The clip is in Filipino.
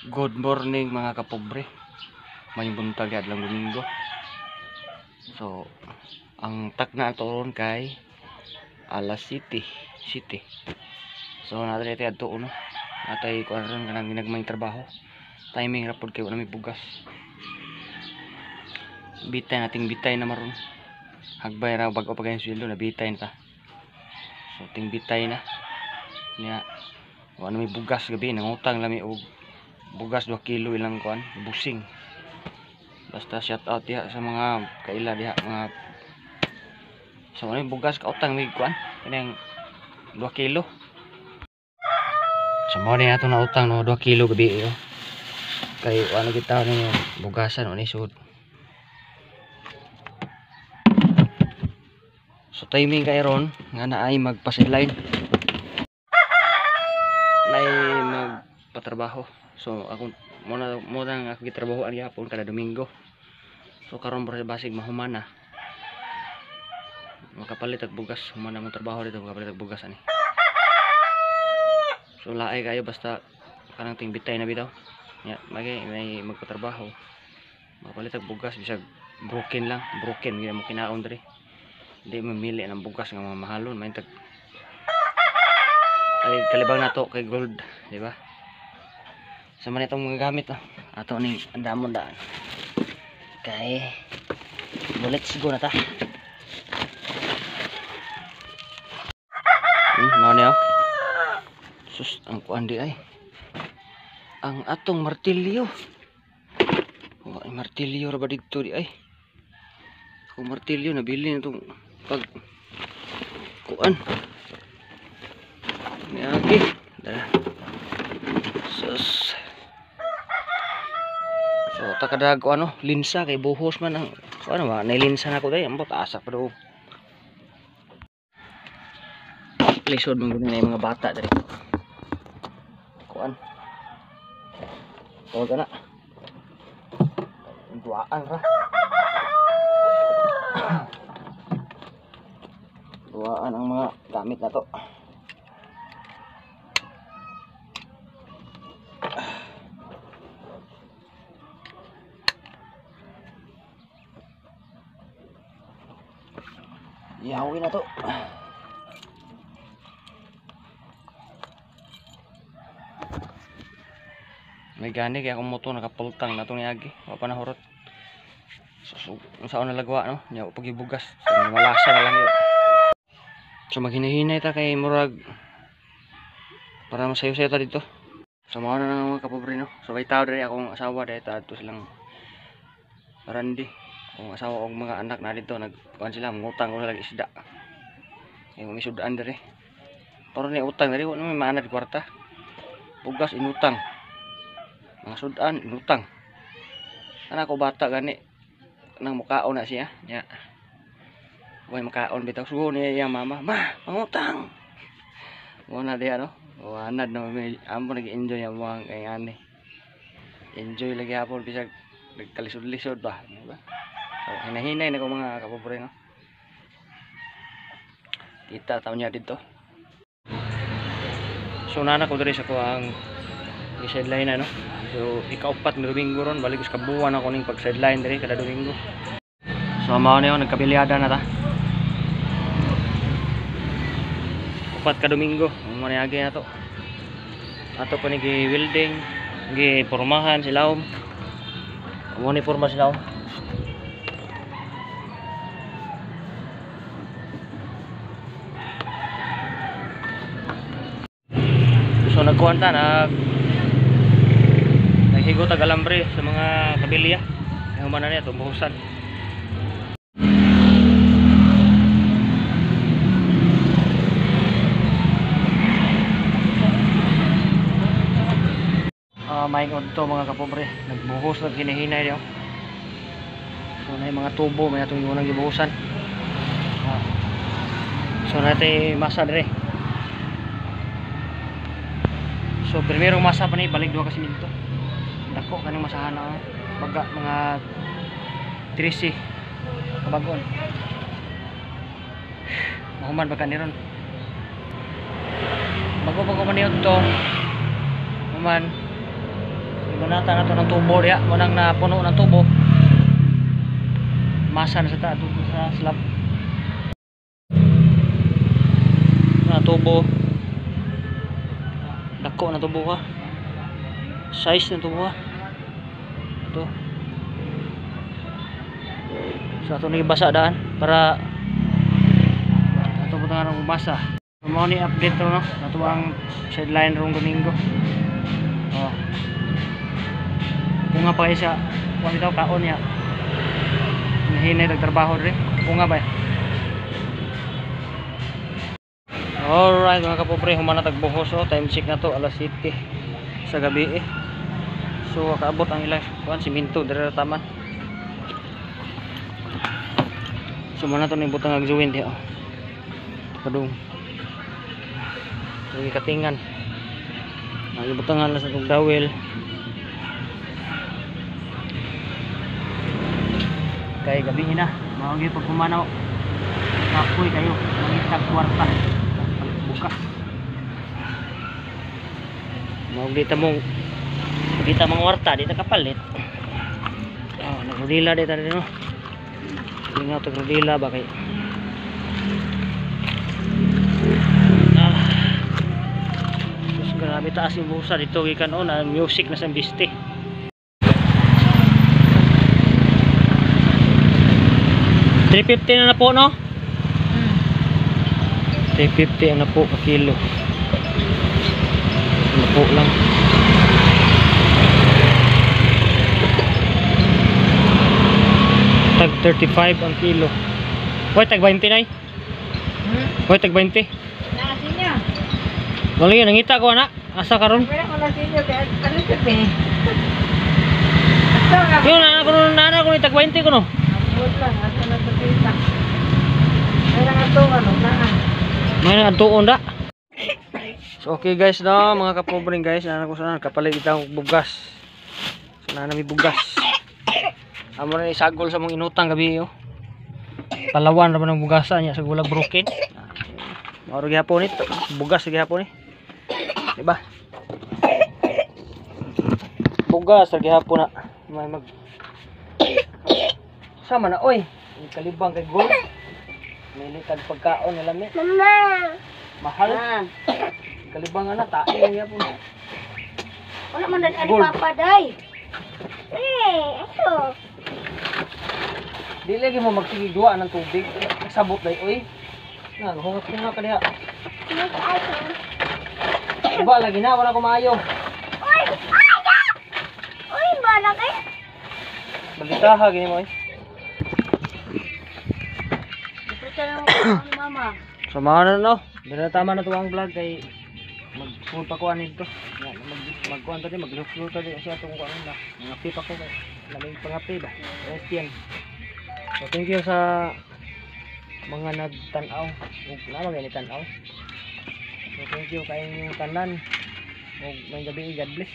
Good morning mga kapobre. May buntag adlang Domingo. So, ang takna ato ron kay Alas City. So, natin ito adto no. Atay kuan ron kanang ginagmayng trabaho. Timing rapod kay wala may bugas. Bitay na maron. Hagbay ra bag-o pagay sweldo na bitay na ta. So, ting bitay na. Nya wala may bugas gabi nangutang lami og bugas 2 kilo ilang kuan busing. Basta shout out diha sa mga kaila diha mga so ano bugas kautang may kuan kanang 2 kilo. So mo ni ato na utang no 2 kilo gabi yo. Kay ano kita ni bugasan ni sud. So timing kay ron nga naay magpa-sideline. Nay magpatrabaho. So ako muna nga ako gitrabahoan gyapon kada Domingo. So karon basig mahumana. Makapalit og bugas, humana mo trabaho dito makapalit og bugas ani. So laay kayo basta kanang ting bitay na bitaw. Nya may magpatrabaho. Makapalit og bugas bisag broken gyud mo kinaon diri. Hindi mamili ng bugas nga mahalon, may tag ay kalibang nato kay gold, di ba? Sa man itong mga gamit ato ning andamon daan. Kay bullets go na ta. Mao niyo. Sus ang kuan di ay. Ang atong martilyo. Ay martilyo ra ba didto di ay. Kung martilyo nabili na itong pag kuan. Niagi. Dala. Sus. So takadag ko ano, linsa kay buhos man ang ano ba, nailinsa na ko day, ambot asa pa do. Lisod man gud na mga bata diri. Kuan. O kana. Duaan ra. Duaan ang mga gamit na to. Yawin na to. May gani kaya akong moto nakapultang na ito niagi. Wala pa nahurot. So saan nalagwa no? Nya pagibugas. So malasa na lang yun. So maghinahinay ta kay murag para masayo-sayo ta dito. So mga na mga kapobre no. So may tao diri akong asawa diri ta adto silang Randy. Kung asawa og mga anak na dito nagkuan sila mangutang ko lagi isda. Yung may sudan diri. Pero ni utang diri wala may maanad kwarta. Bugas inutang. Mga sudan inutang. Ana ko bata gani nang mukaon na siya. Nya. Way makaon bitaw sugo niya yang mama. Ma, mangutang. Mo na diha no. Wanad na may ampo nag-enjoy ang mga kay ani. Enjoy lagi hapon bisag nagkalisod-lisod ba, di ba? So, hinahinay na ko mga kapobre no. Kita taon niya dito. So nana ko diri sa ko ang sideline na no. So ikaupat na Domingo ron balik sa kabuan ako ning pag sideline diri kada Domingo. So mao na yo nagkabilyada na ta. Upat ka Domingo, mo na agi na to. Ato pa ni gi-welding, gi-pormahan silawom. Mo ni porma silawom. So nagkuanta naghigo tag alambre sa mga kabilya. Ay humana niya tumbuhusan. Maingod to mga kapobre, nagbuhos nag hinahinay diyo. So na mga tubo may atong unang gibuhusan. So natin masa dire. So primerong masa pa ni balik 2 ka siminto. Dako kanang masahan na baga mga 13 kabagon. Mahuman ba kaniron? Bago man niyo to. Human Gunata na to ng tubo diya. Munang napuno ng tubo. Masa na sa taas sa slab. Na tubo. Dako na tubo ka. Size ng tubo ka. Ito. So ato ni basa daan para ato butangan ng basa. Mo ni update to no. Ato ang sideline rong Domingo. Oh. Bunga pa siya. Kuan daw kaon niya. Nahinay nagtrabaho rin. Bunga ba? Alright mga kapobre, humana tagbuhos oh. Time check na to, alas 7 sa gabi eh. So kaabot ang ilang kuan siminto dira taman. So mana to ni butang agjuwin diha. Kadung. Lagi katingan. Lagi butangan na sa tug dawel. Kay gabi na. Mao gyud pag pumanaw. Kapoy kayo, mangitag kwarta. Buka. Mao dita mong kwarta, dita kapalit. Oh, nagrodila dita rin no. Ingat to rodila ba kay terus grabe taas yung busa dito gikan on ang music na sa biste 350 na po no 350 na po ka kilo na po lang tag 35 ang kilo. Hoy tag 20 nay. Hoy tag 20. Naasin niya. Wala yun nangita ko na. Asa karon? Wala ko naasin niya kaya ano sabi? Yun nana ko ni tag 20 ko no. Abot lang asa na sa pita. Wala nga to ano na. May nagtuon da. So okay guys no, mga kapobring guys, nana ko sana kapalit itang bugas. So nana mi bugas. Amo na isagol sa mong inutang gabi yo. Palawan ra man ang bugasan niya sa gulag broken. Mao gyapon ito, bugas gyapon ni. Diba? Bugas gyapon na. May mag sama na oy. Kalibang kay gold. May litag pagkaon na lami. Mama. Mahal. Kalibang na tae gyapon. Wala man dan ari papa day. Ito. Di lagi mo magsigigwa ng tubig. Nagsabot day oy. Naghugot ko na kaniya. Diba lagi na wala ko maayo. Oy! Oy, bala kay. Bagitaha gini mo oy. Ipita lang mama. So mga no. Dira tama na to ang vlog kay mag-full pa ko anin to. Mag-kuan ta di mag-flow ta di siya tong kuan na. Ngapi pa ko kay lamig pangapi ba. Yes So thank you sa mga nagtanaw ug naman gani tanaw. So thank you kay inyong tanan ug may gabi God bless.